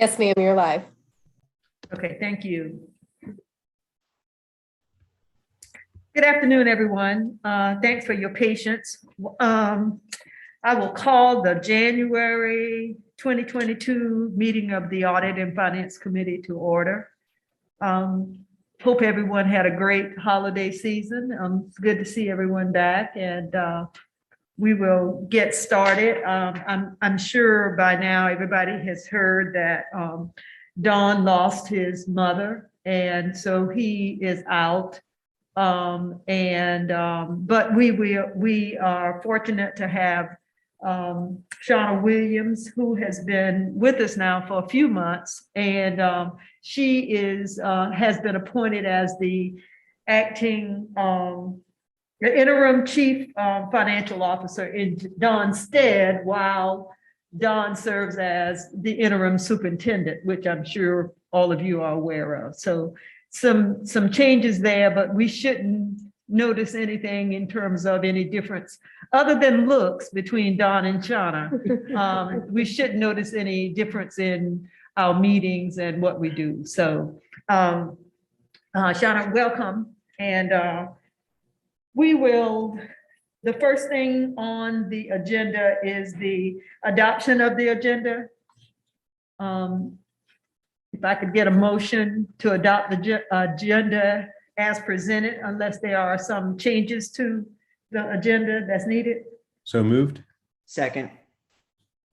Yes, ma'am, you're live. Okay, thank you. Good afternoon, everyone. Thanks for your patience. I will call the January 2022 meeting of the Audit and Finance Committee to order. Hope everyone had a great holiday season. It's good to see everyone back, and we will get started. I'm sure by now everybody has heard that Don lost his mother, and so he is out. But we are fortunate to have Shauna Williams, who has been with us now for a few months, and she has been appointed as the acting the interim chief financial officer in Don's stead, while Don serves as the interim superintendent, which I'm sure all of you are aware of. So some changes there, but we shouldn't notice anything in terms of any difference other than looks between Don and Shauna. We shouldn't notice any difference in our meetings and what we do. So Shauna, welcome. And the first thing on the agenda is the adoption of the agenda. If I could get a motion to adopt the agenda as presented, unless there are some changes to the agenda that's needed. So moved. Second.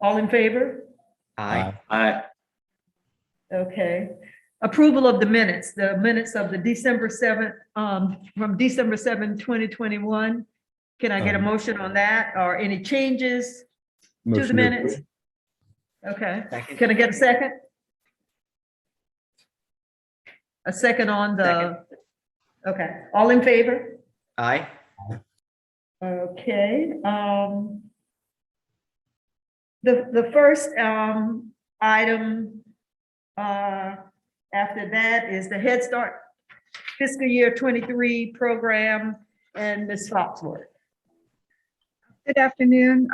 All in favor? Aye. Aye. Okay. Approval of the minutes of the December 7th, from December 7th, 2021. Can I get a motion on that, or any changes to the minutes? Okay. Second. Can I get a second? A second on the, Second. okay, all in favor? Aye. Okay, the first item after that is the Head Start fiscal year 23 program, and Ms. Foxworth. Good afternoon,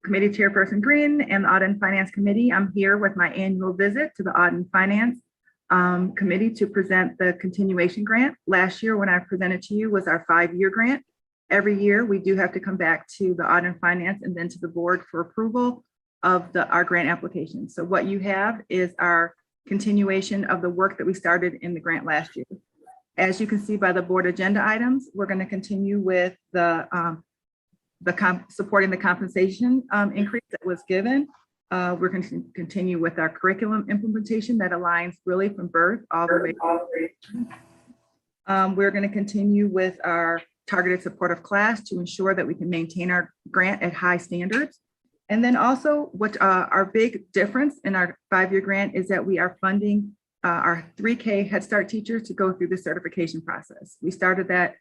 Committee Chairperson Green and the Audit and Finance Committee. I'm here with my annual visit to the Audit and Finance Committee to present the continuation grant. Last year, when I presented to you, was our 5-year grant. Every year, we do have to come back to the Audit and Finance and then to the board for approval of our grant application. So what you have is our continuation of the work that we started in the grant last year. As you can see by the board agenda items, we're going to continue with supporting the compensation increase that was given. We're going to continue with our curriculum implementation that aligns really from birth all the way. We're going to continue with our targeted supportive class to ensure that we can maintain our grant at high standards. And then also what our big difference in our 5-year grant is that we are funding our 3K Head Start teachers to go through the certification process. We started that.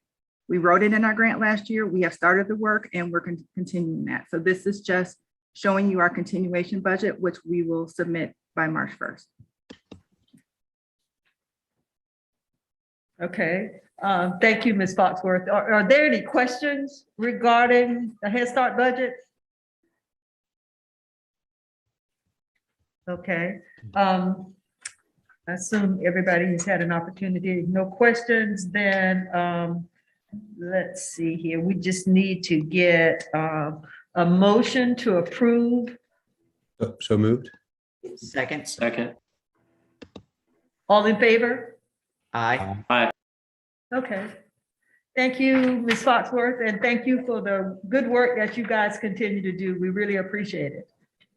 We wrote it in our grant last year. We have started the work and we're continuing that. So this is just showing you our continuation budget, which we will submit by March 1st. Okay, thank you, Ms. Foxworth. Are there any questions regarding the Head Start budget? Okay, I assume everybody has had an opportunity. No questions, then let's see here. We just need to get a motion to approve. So moved. Second. Second. All in favor? Aye. Aye. Okay. Thank you, Ms. Foxworth, and thank you for the good work that you guys continue to do. We really appreciate it.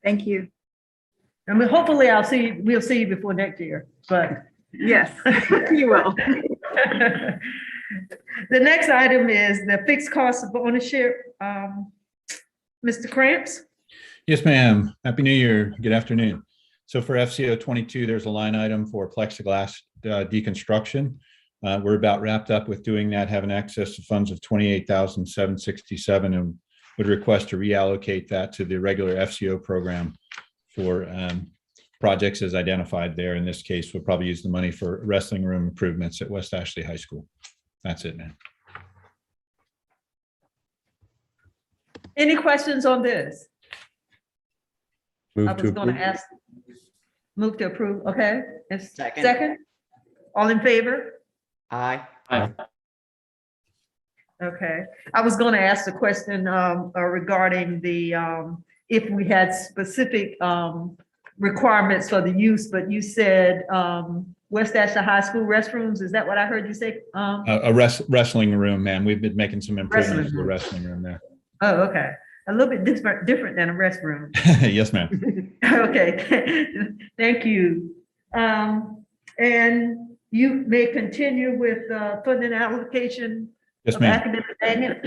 Thank you. And hopefully we'll see you before next year, but. Yes, you will. The next item is the fixed cost of ownership. Mr. Cramps? Yes, ma'am. Happy New Year. Good afternoon. So for FCO 22, there's a line item for plexiglass deconstruction. We're about wrapped up with doing that, having access to funds of $28,767, and would request to reallocate that to the regular FCO program for projects as identified there. In this case, we'll probably use the money for wrestling room improvements at West Ashley High School. That's it, man. Any questions on this? Move I to was going approve. to ask. Move to approve, okay. And Second. Second? All in favor? Aye. Okay. I was going to ask the question regarding the, if we had specific requirements for the use, but you said West Ashland High School restrooms, is that what I heard you say? A wrestling room, ma'am. We've been making some improvements to the Wrestling wrestling room there. Oh, okay. A little bit different than a restroom. Yes, ma'am. Okay, thank you. And you may continue with funding allocation Yes, of ma'am. academic magnet.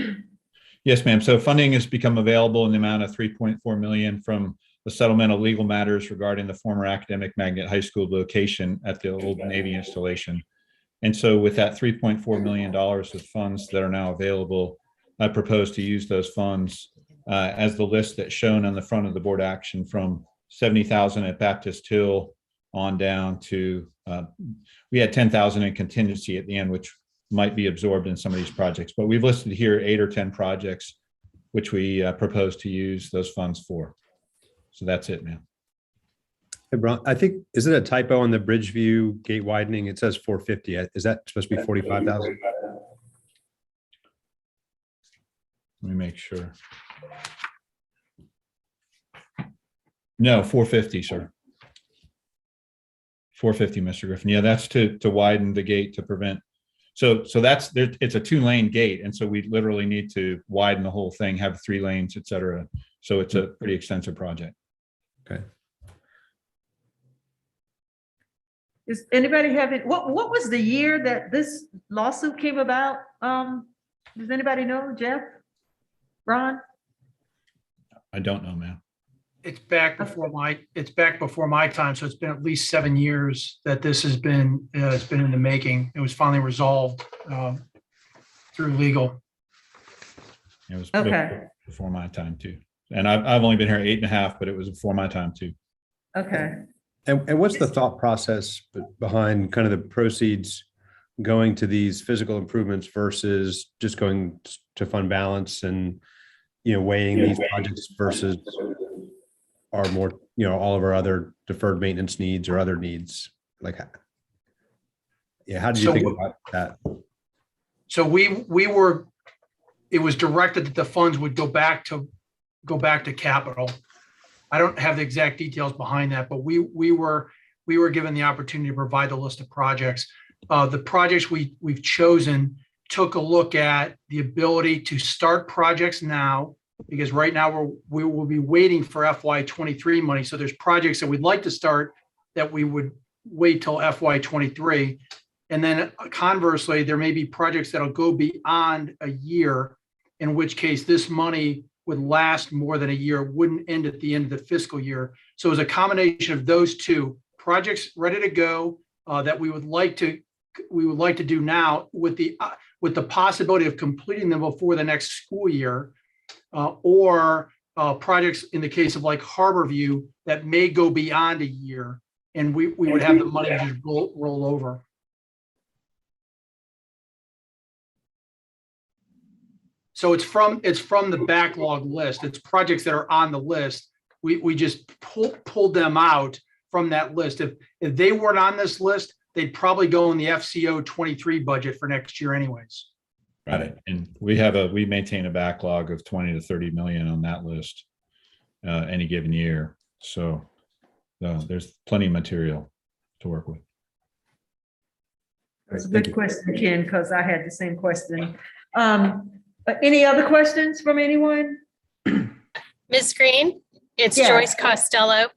Yes, ma'am. So funding has become available in the amount of 3.4 million from the settlement of legal matters regarding the former academic magnet high school location at the old Navy installation. And so with that $3.4 million of funds that are now available, I propose to use those funds as the list that's shown on the front of the board action, from 70,000 at Baptist Hill on down to, we had 10,000 in contingency at the end, which might be absorbed in some of these projects, but we've listed here 8 or 10 projects which we propose to use those funds for. So that's it, ma'am. Hey, Brian, I think, is it a typo on the Bridgeview gate widening? It says 450. Is that supposed to be 45,000? Let me make sure. No, 450, sir. 450, Mr. Griffin. Yeah, that's to widen the gate to prevent. So that's there. It's a 2-lane gate, and so we literally need to widen the whole thing, have 3 lanes, et cetera. So it's a pretty extensive project. Okay. Does anybody have it? What was the year that this lawsuit came about? Does anybody know, Jeff? Ron? I don't know, ma'am. It's back before my time. So it's been at least 7 years that this has been, it's been in the making. It was finally resolved through legal. It was Okay. before my time too. And I've only been here 8.5, but it was before my time too. Okay. And what's the thought process behind kind of the proceeds going to these physical improvements versus just going to fund balance and, weighing these projects versus our more, all of our other deferred maintenance needs or other needs? Like, how did you think about that? So it was directed that the funds would go back to capital. I don't have the exact details behind that, but we were given the opportunity to provide the list of projects. The projects we've chosen took a look at the ability to start projects now, because right now we will be waiting for FY23 money. So there's projects that we'd like to start that we would wait till FY23. And then conversely, there may be projects that'll go beyond a year, in which case this money would last more than a year, wouldn't end at the end of the fiscal year. So it's a combination of those two projects ready to go that we would like to do now, with the possibility of completing them before the next school year, or projects in the case of like Harborview that may go beyond a year, and we would have the money just roll over. So it's from the backlog list. It's projects that are on the list. We just pulled them out from that list. If they weren't on this list, they'd probably go in the FCO 23 budget for next year anyways. Right. And we maintain a backlog of 20 to 30 million on that list any given year. So there's plenty of material to work with. That's a good question, Ken, because I had the same question. Any other questions from anyone? Ms. Green, it's Yes. Joyce Costello.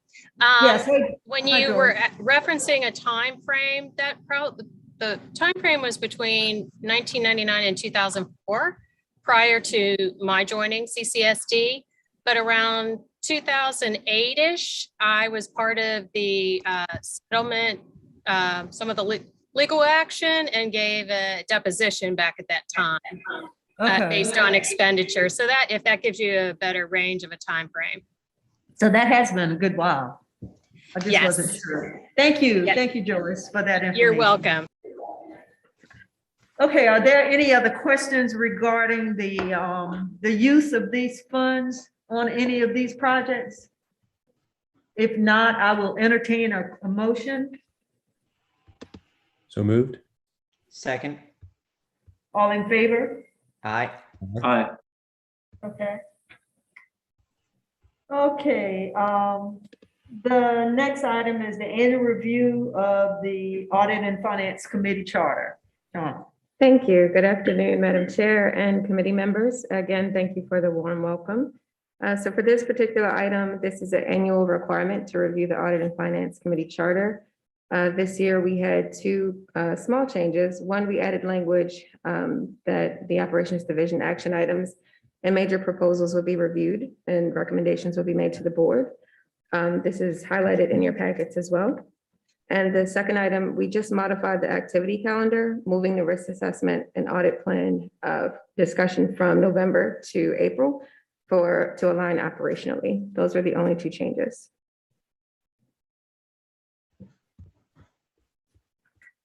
Yes. When Hi, you were Joyce. referencing a time frame, the time frame was between 1999 and 2004, prior to my joining CCSD. But around 2008-ish, I was part of the settlement, some of the legal action, and gave a deposition back at that time. Okay. Based on expenditure. So that, if that gives you a better range of a time frame. So that has been a good while. I just Yes. wasn't sure. Thank you. Yes. Thank you, Joyce, for that information. You're welcome. Okay, are there any other questions regarding the use of these funds on any of these projects? If not, I will entertain a motion. So moved. Second. All in favor? Aye. Aye. Okay. Okay, the next item is the annual review of the Audit and Finance Committee Charter. Shauna. Thank you. Good afternoon, Madam Chair and committee members. Again, thank you for the warm welcome. So for this particular item, this is an annual requirement to review the Audit and Finance Committee Charter. This year, we had two small changes. One, we added language that the Operations Division action items and major proposals will be reviewed and recommendations will be made to the board. This is highlighted in your packets as well. And the second item, we just modified the activity calendar, moving the risk assessment and audit plan discussion from November to April to align operationally. Those are the only two changes.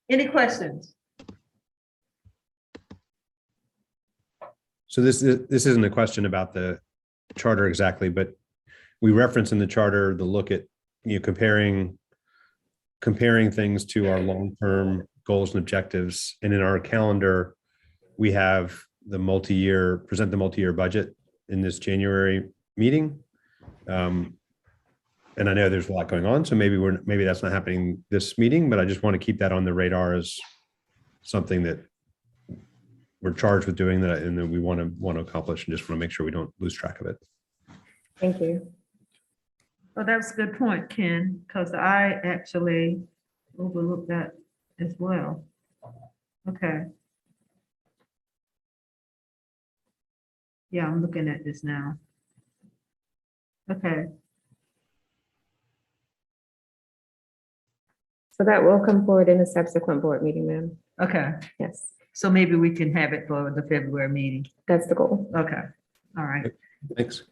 Any questions? So this isn't a question about the charter exactly, but we reference in the charter the look at, comparing things to our long-term goals and objectives. And in our calendar, we have present the multi-year budget in this January meeting. And I know there's a lot going on, so maybe that's not happening this meeting, but I just want to keep that on the radar as something that we're charged with doing that and that we want to accomplish, and just want to make sure we don't lose track of it. Thank you. Well, that's a good point, Ken, because I actually overlooked that as well. Okay. Yeah, I'm looking at this now. Okay, So that will come forward in a subsequent board meeting, ma'am. okay. Yes, So maybe we can have it for the February meeting. that's the goal. Okay, all right. Thanks.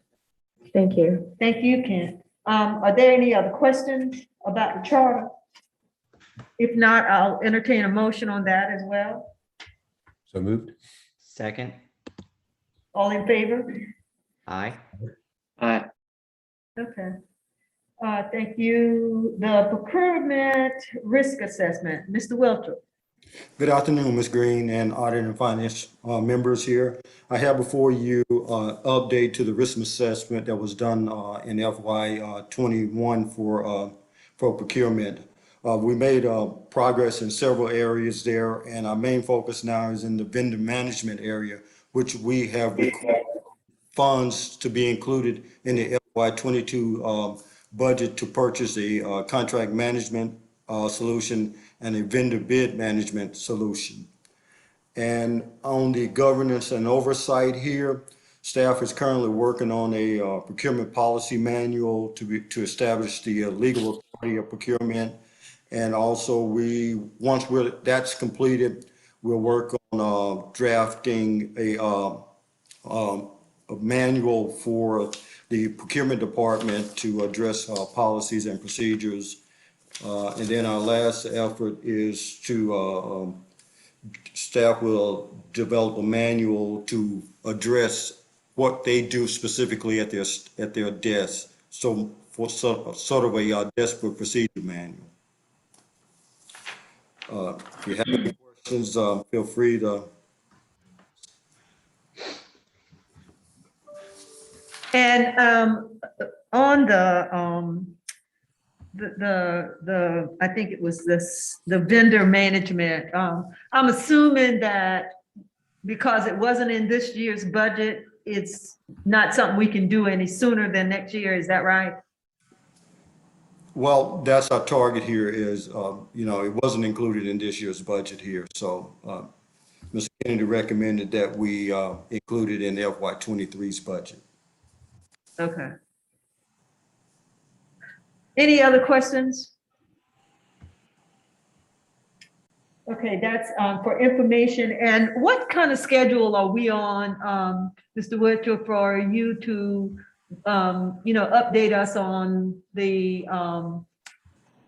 Thank you. Thank you, Ken. Are there any other questions about the charter? If not, I'll entertain a motion on that as well. So moved. Second. All in favor? Aye. Aye. Okay. Thank you. The procurement risk assessment, Mr. Welter. Good afternoon, Ms. Green and Audit and Finance members here. I have before you update to the risk assessment that was done in FY 21 for procurement. We made progress in several areas there, and our main focus now is in the vendor management area, which we have required funds to be included in the FY 22 budget to purchase a contract management solution and a vendor bid management solution. And on the governance and oversight here, staff is currently working on a procurement policy manual to establish the legal authority of procurement. And also once that's completed, we'll work on drafting a manual for the procurement department to address policies and procedures. And then our last effort is to, staff will develop a manual to address what they do specifically at their desk. So for sort of a desk procedure manual. If you have any questions, feel free to. And on the I think it was the vendor management. I'm assuming that because it wasn't in this year's budget, it's not something we can do any sooner than next year. Is that right? Well, that's our target here is, it wasn't included in this year's budget here. So Mr. Kennedy recommended that we include it in FY 23's budget. Okay. Any other questions? Okay, that's for information. And what kind of schedule are we on, Mr. Witcher, for you to, update us on the on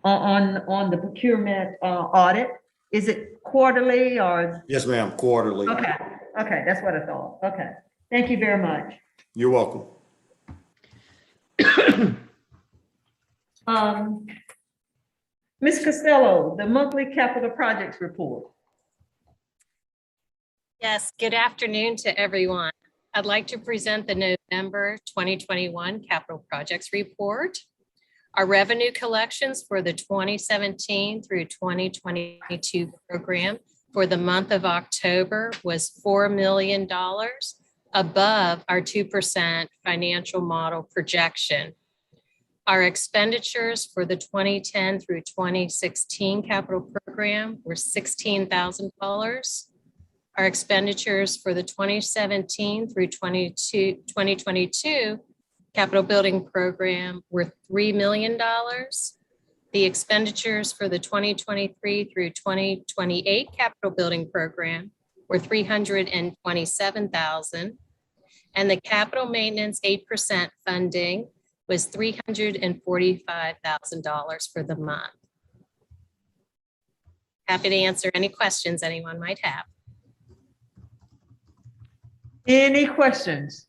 the procurement audit? Is it quarterly or? Yes, ma'am, quarterly. Okay, that's what I thought. Okay, thank you very much. You're welcome. Ms. Costello, the monthly capital projects report. Yes, good afternoon to everyone. I'd like to present the November 2021 capital projects report. Our revenue collections for the 2017 through 2022 program for the month of October was $4 million above our 2% financial model projection. Our expenditures for the 2010 through 2016 capital program were $16,000. Our expenditures for the 2017 through 2022 capital building program were $3 million. The expenditures for the 2023 through 2028 capital building program were $327,000. And the capital maintenance 8% funding was $345,000 for the month. Happy to answer any questions anyone might have. Any questions?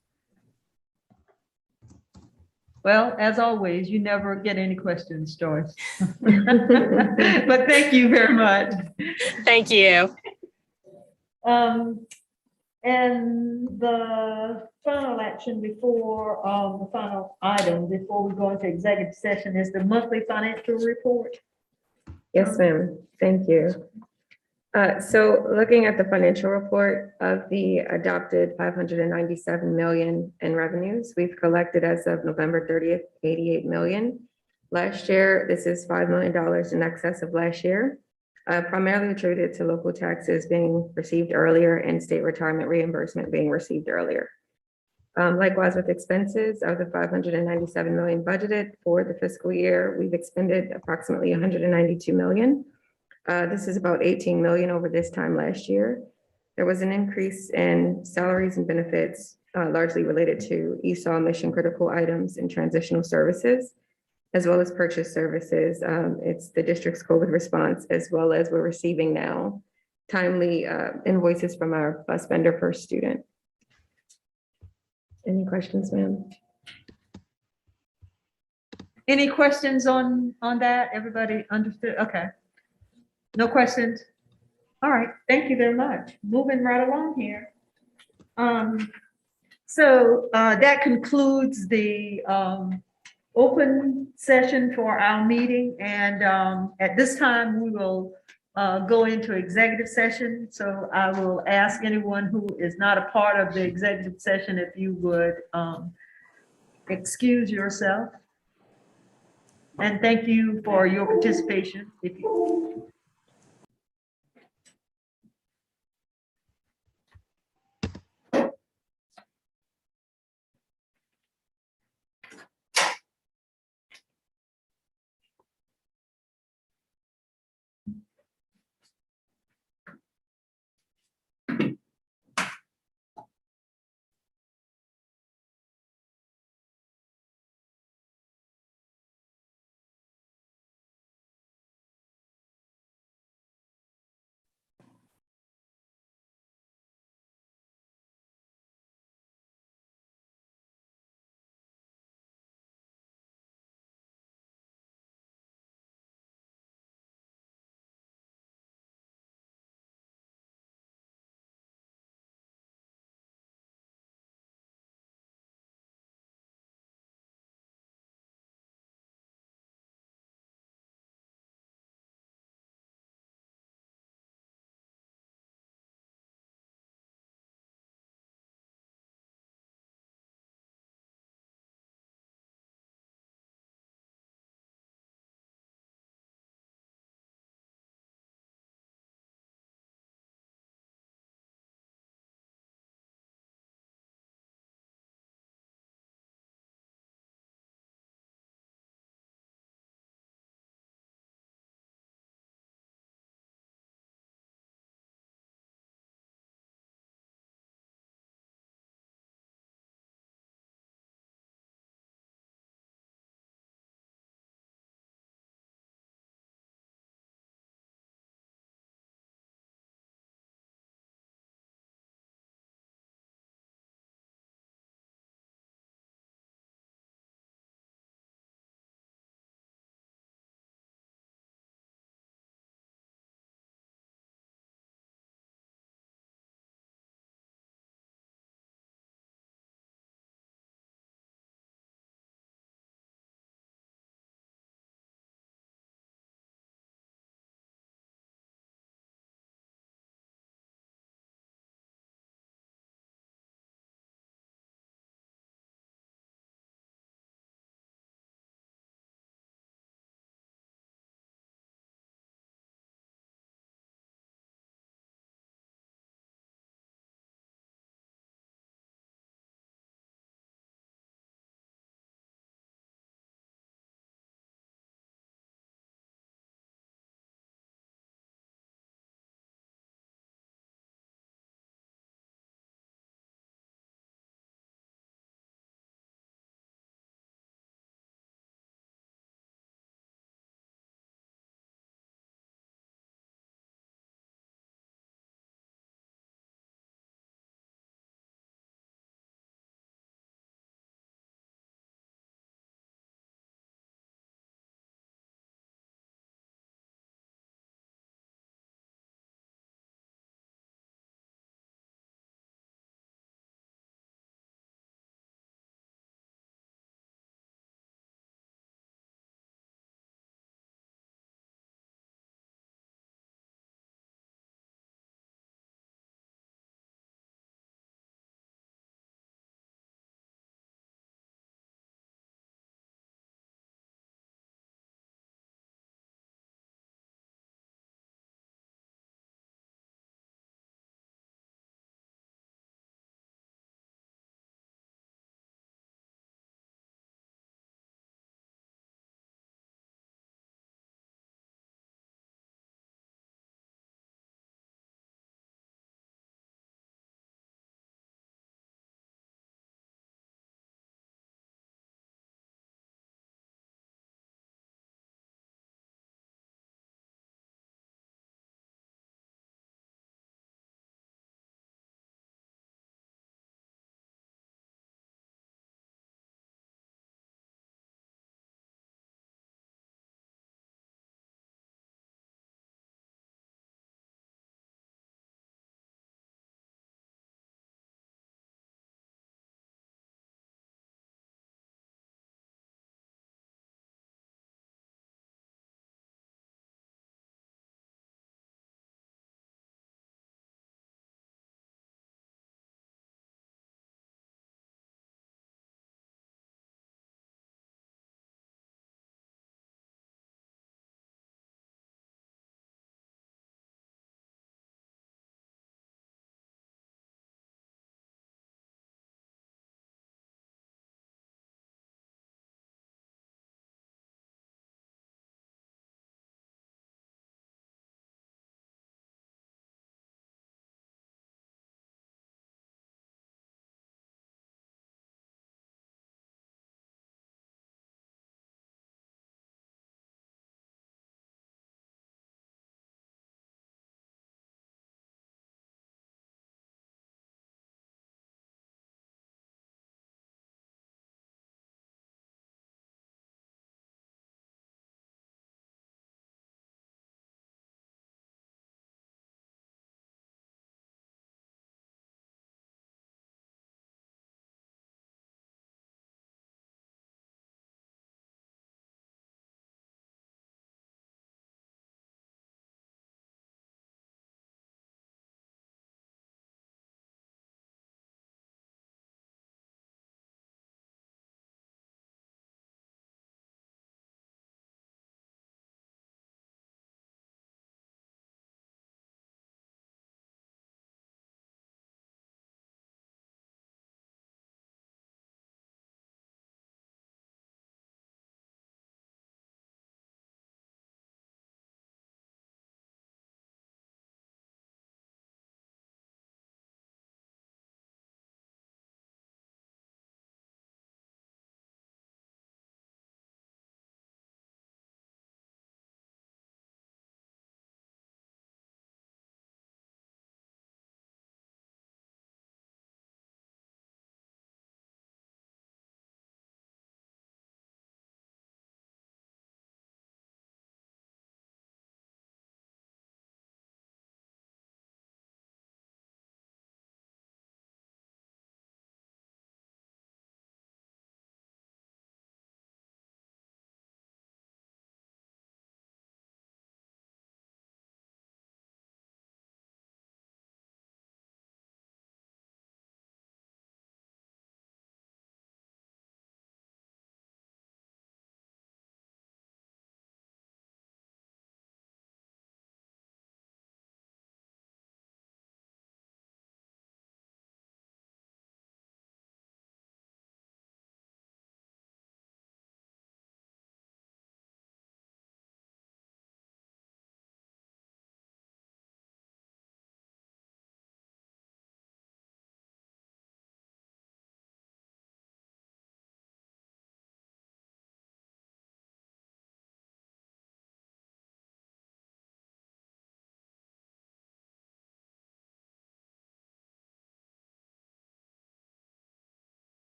Well, as always, you never get any questions, Joyce. But thank you very much. Thank you. And the final action before the final item, before we go into executive session, is the monthly financial report. Yes, ma'am. Thank you. So looking at the financial report of the adopted 597 million in revenues, we've collected as of November 30th, 88 million. Last year, this is $5 million in excess of last year, primarily attributed to local taxes being received earlier and state retirement reimbursement being received earlier. Likewise with expenses, of the 597 million budgeted for the fiscal year, we've expended approximately 192 million. This is about 18 million over this time last year. There was an increase in salaries and benefits, largely related to ESOL mission critical items and transitional services, as well as purchase services. It's the district's COVID response, as well as we're receiving now timely invoices from our bus vendor per student. Any questions, ma'am? Any questions on that? Everybody understood? Okay. No questions? All right, thank you very much. Moving right along here. So that concludes the open session for our meeting. And at this time, we will go into executive session. So I will ask anyone who is not a part of the executive session if you would excuse yourself. And thank you for your participation. If you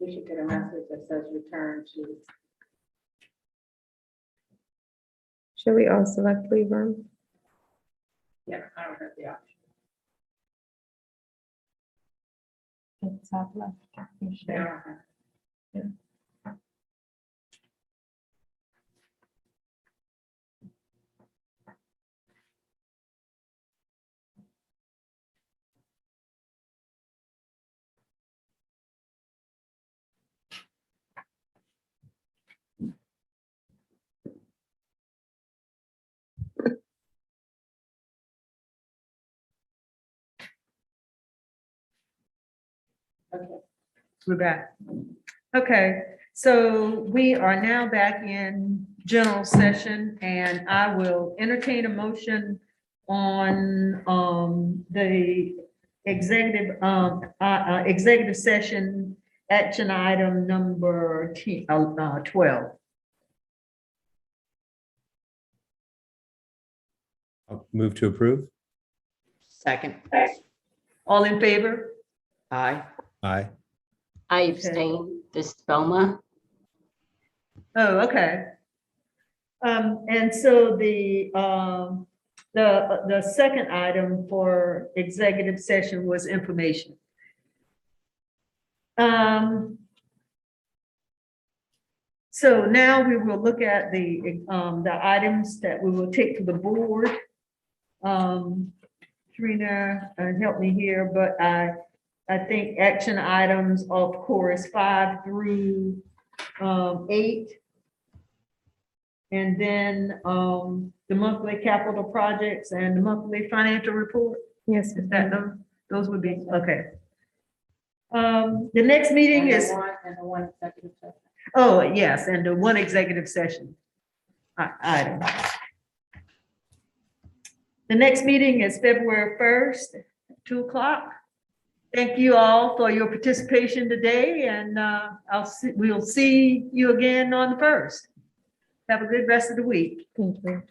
We should get a message that says return to. Should we all select leave room? Yeah, I don't have the option. At the top left. You should. Yeah. Okay, we're back. Okay, so we are now back in general session, and I will entertain a motion on the executive session action item number 12. I'll move to approve. Second. All in favor? Aye. Aye. I abstain. This is Velma. Oh, okay. And so the second item for executive session was information. So now we will look at the items that we will take to the board. Trina, help me here, but I think action items, of course, 5 through 8. And then the monthly capital projects and the monthly financial report. Yes. Is that those would be, okay. The next meeting is, And the one executive session. oh, yes, and the one executive session item. The next meeting is February 1st, 2 o'clock. Thank you all for your participation today, and we'll see you again on the 1st. Have a good rest of the week. Thank you.